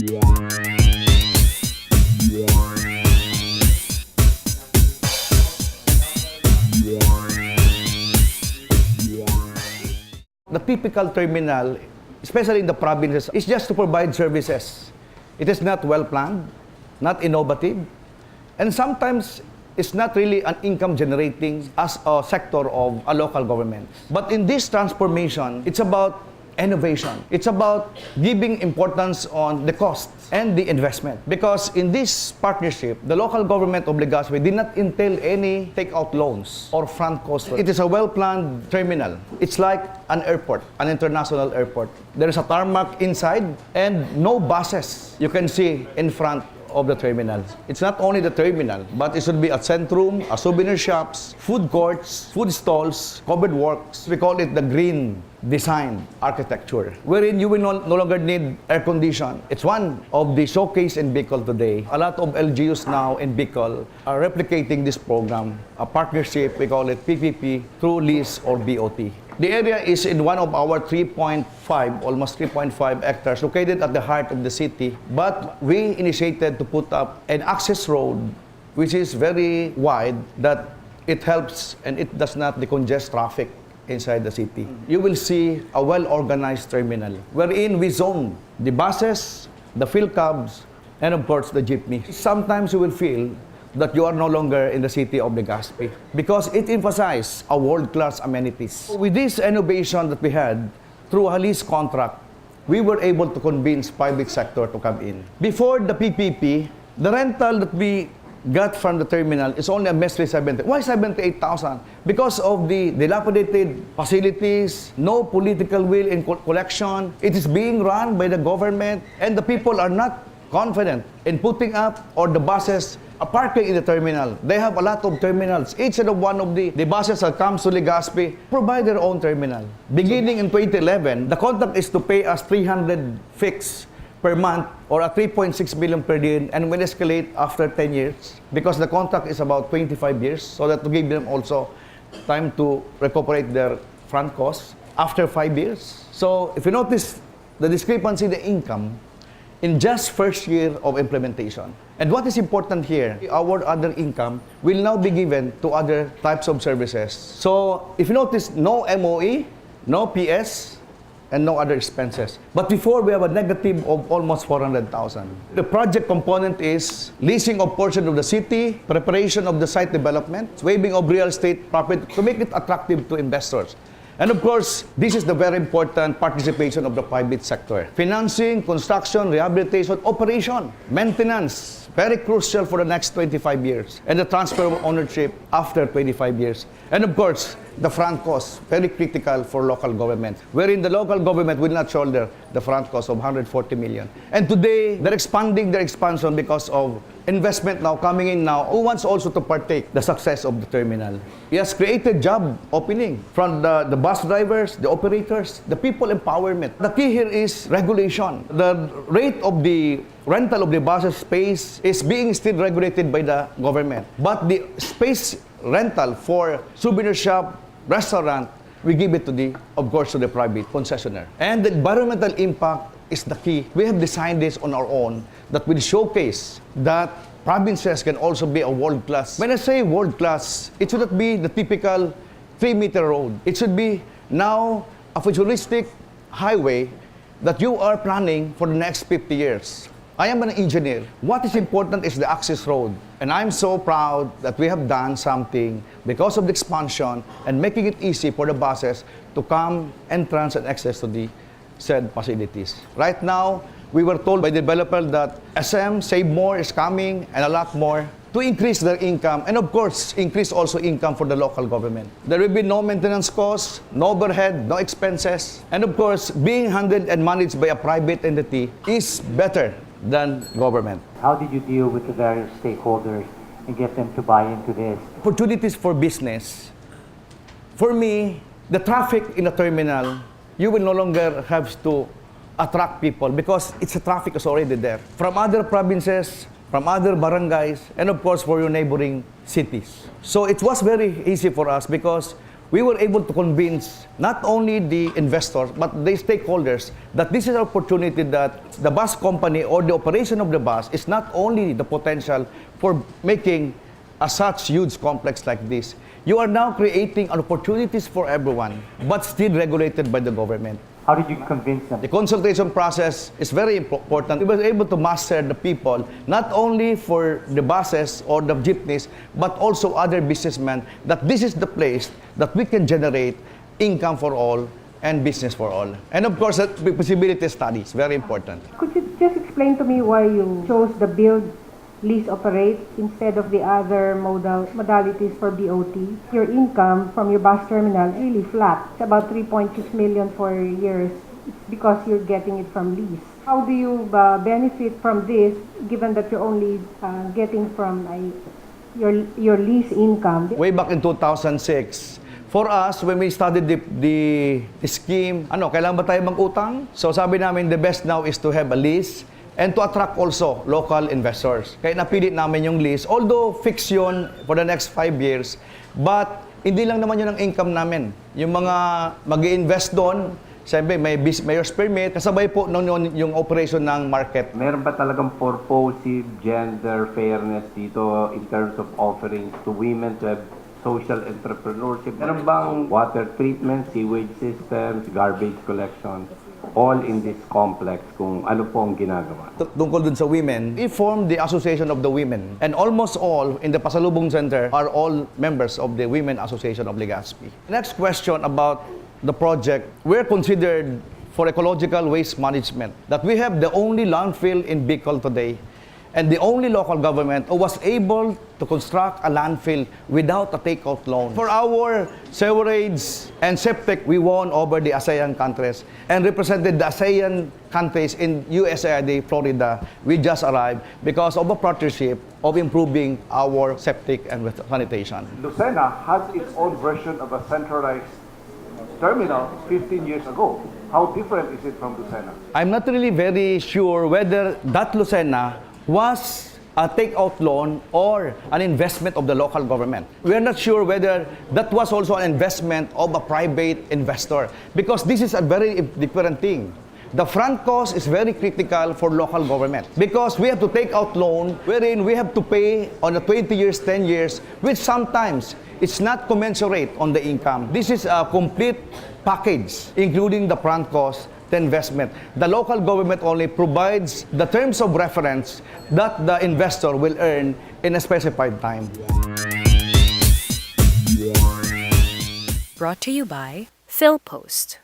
The typical terminal, especially in the provinces, is just to provide services. It is not well planned, not innovative, and sometimes it's not really an income generating as a sector of a local government. But in this transformation, it's about innovation. It's about giving importance on the cost and the investment. Because in this partnership, the local government of Legazpi did not entail any takeout loans or front cost. It is a well-planned terminal. It's like an airport, an international airport. There is a tarmac inside and no buses you can see in front of the terminal. It's not only the terminal, but it should be a centrum, a souvenir shops, food courts, food stalls, covered walks. We call it the green design architecture, wherein you will no longer need air condition. It's one of the showcase in Bicol today. A lot of LGUs now in Bicol are replicating this program, a partnership, we call it PPP, through lease or BOT. The area is in one of our 3.5, almost 3.5 hectares, located at the heart of the city. But we initiated to put up an access road, which is very wide, that it helps and it does not decongest traffic inside the city. You will see a well-organized terminal, wherein we zone the buses, the field cabs, and of course the jeepney. Sometimes you will feel that you are no longer in the city of Legazpi because it emphasizes a world-class amenities. With this innovation that we had through a lease contract, we were able to convince private sector to come in. Before the PPP, the rental that we got from the terminal is only a measly 70. Why 78,000? Because of the dilapidated facilities, no political will in collection. It is being run by the government, and the people are not confident in putting up or the buses a parking in the terminal. They have a lot of terminals. Each and one of the buses that comes to Legazpi provide their own terminal. Beginning in 2011, the contract is to pay us 300 fixed per month or a 3.6 million per year, and will escalate after 10 years because the contract is about 25 years, so that to give them also time to recuperate their front costs after 5 years. So if you notice the discrepancy in the income in just first year of implementation. And what is important here, our other income will now be given to other types of services. So if you notice, no MOE, no PS, and no other expenses. But before, we have a negative of almost 400,000. The project component is leasing of portion of the city, preparation of the site development, waiving of real estate property to make it attractive to investors. And of course, this is the very important participation of the private sector. Financing, construction, rehabilitation, operation, maintenance, very crucial for the next 25 years. And the transfer of ownership after 25 years. And of course, the front cost, very critical for local government, wherein the local government will not shoulder the front cost of 140 million. And today, they're expanding their expansion because of investment now coming in now, who wants also to partake the success of the terminal. He has created job opening from the bus drivers, the operators, the people empowerment. The key here is regulation. The rate of the rental of the bus space is being still regulated by the government. But the space rental for souvenir shop, restaurant, we give it to the, of course, to the private concessionaire. And the environmental impact is the key. We have designed this on our own that will showcase that provinces can also be a world-class. When I say world-class, it should not be the typical 3-meter road. It should be now a futuristic highway that you are planning for the next 50 years. I am an engineer. What is important is the access road. And I'm so proud that we have done something because of the expansion and making it easy for the buses to come, entrance, and access to the said facilities. Right now, we were told by the developer that SM, Save More is coming and a lot more to increase their income and of course, increase also income for the local government. There will be no maintenance costs, no overhead, no expenses. And of course, being handled and managed by a private entity is better than government. How did you deal with the various stakeholders and get them to buy into this? Opportunities for business. For me, the traffic in the terminal, you will no longer have to attract people because the traffic is already there. From other provinces, from other barangays, and of course for your neighboring cities. So it was very easy for us because we were able to convince not only the investors, but the stakeholders that this is an opportunity that the bus company or the operation of the bus is not only the potential for making a such huge complex like this. You are now creating opportunities for everyone, but still regulated by the government. How did you convince them? The consultation process is very important. We were able to master the people, not only for the buses or the jeepneys, but also other businessmen, that this is the place that we can generate income for all and business for all. And of course, the feasibility study is very important. Could you just explain to me why you chose the build, lease, operate instead of the other modalities for BOT? Your income from your bus terminal is really flat. It's about 3.6 million for years. It's because you're getting it from lease. How do you benefit from this, given that you're only getting from your lease income? Way back in 2006, for us, when we studied the scheme, kailangan ba tayo mag-utang? So sabi namin, the best now is to have a lease and to attract also local investors. Kaya napilit namin yung lease, although fixed yun for the next 5 years, but hindi lang naman yun ang income namin. Yung mga mag-i-invest doon, siyempre may mayor's permit, kasabay po noon yung operation ng market. Meron ba talagang purposive gender fairness dito in terms of offering to women to have social entrepreneurship? Meron bang water treatment, sewage systems, garbage collection, all in this complex kung ano po ang ginagawa? Tungkol dun sa women, we formed the Association of the Women. And almost all in the Pasalubong Center are all members of the Women Association of Legazpi. Next question about the project. We're considered for ecological waste management, that we have the only landfill in Bicol today and the only local government who was able to construct a landfill without a takeout loan. For our sewerage and septic, we won over the ASEAN countries and represented the ASEAN countries in USAID, Florida. We just arrived because of a partnership of improving our septic and sanitation. Lucena has its own version of a centralized terminal 15 years ago. How different is it from Lucena? I'm not really very sure whether that Lucena was a takeout loan or an investment of the local government. We are not sure whether that was also an investment of a private investor, because this is a very different thing. The front cost is very critical for local government because we have to take out loan wherein we have to pay on the 20 years, 10 years, which sometimes it's not commensurate on the income. This is a complete package, including the front cost, the investment. The local government only provides the terms of reference that the investor will earn in a specified time. Brought to you by PhilPost.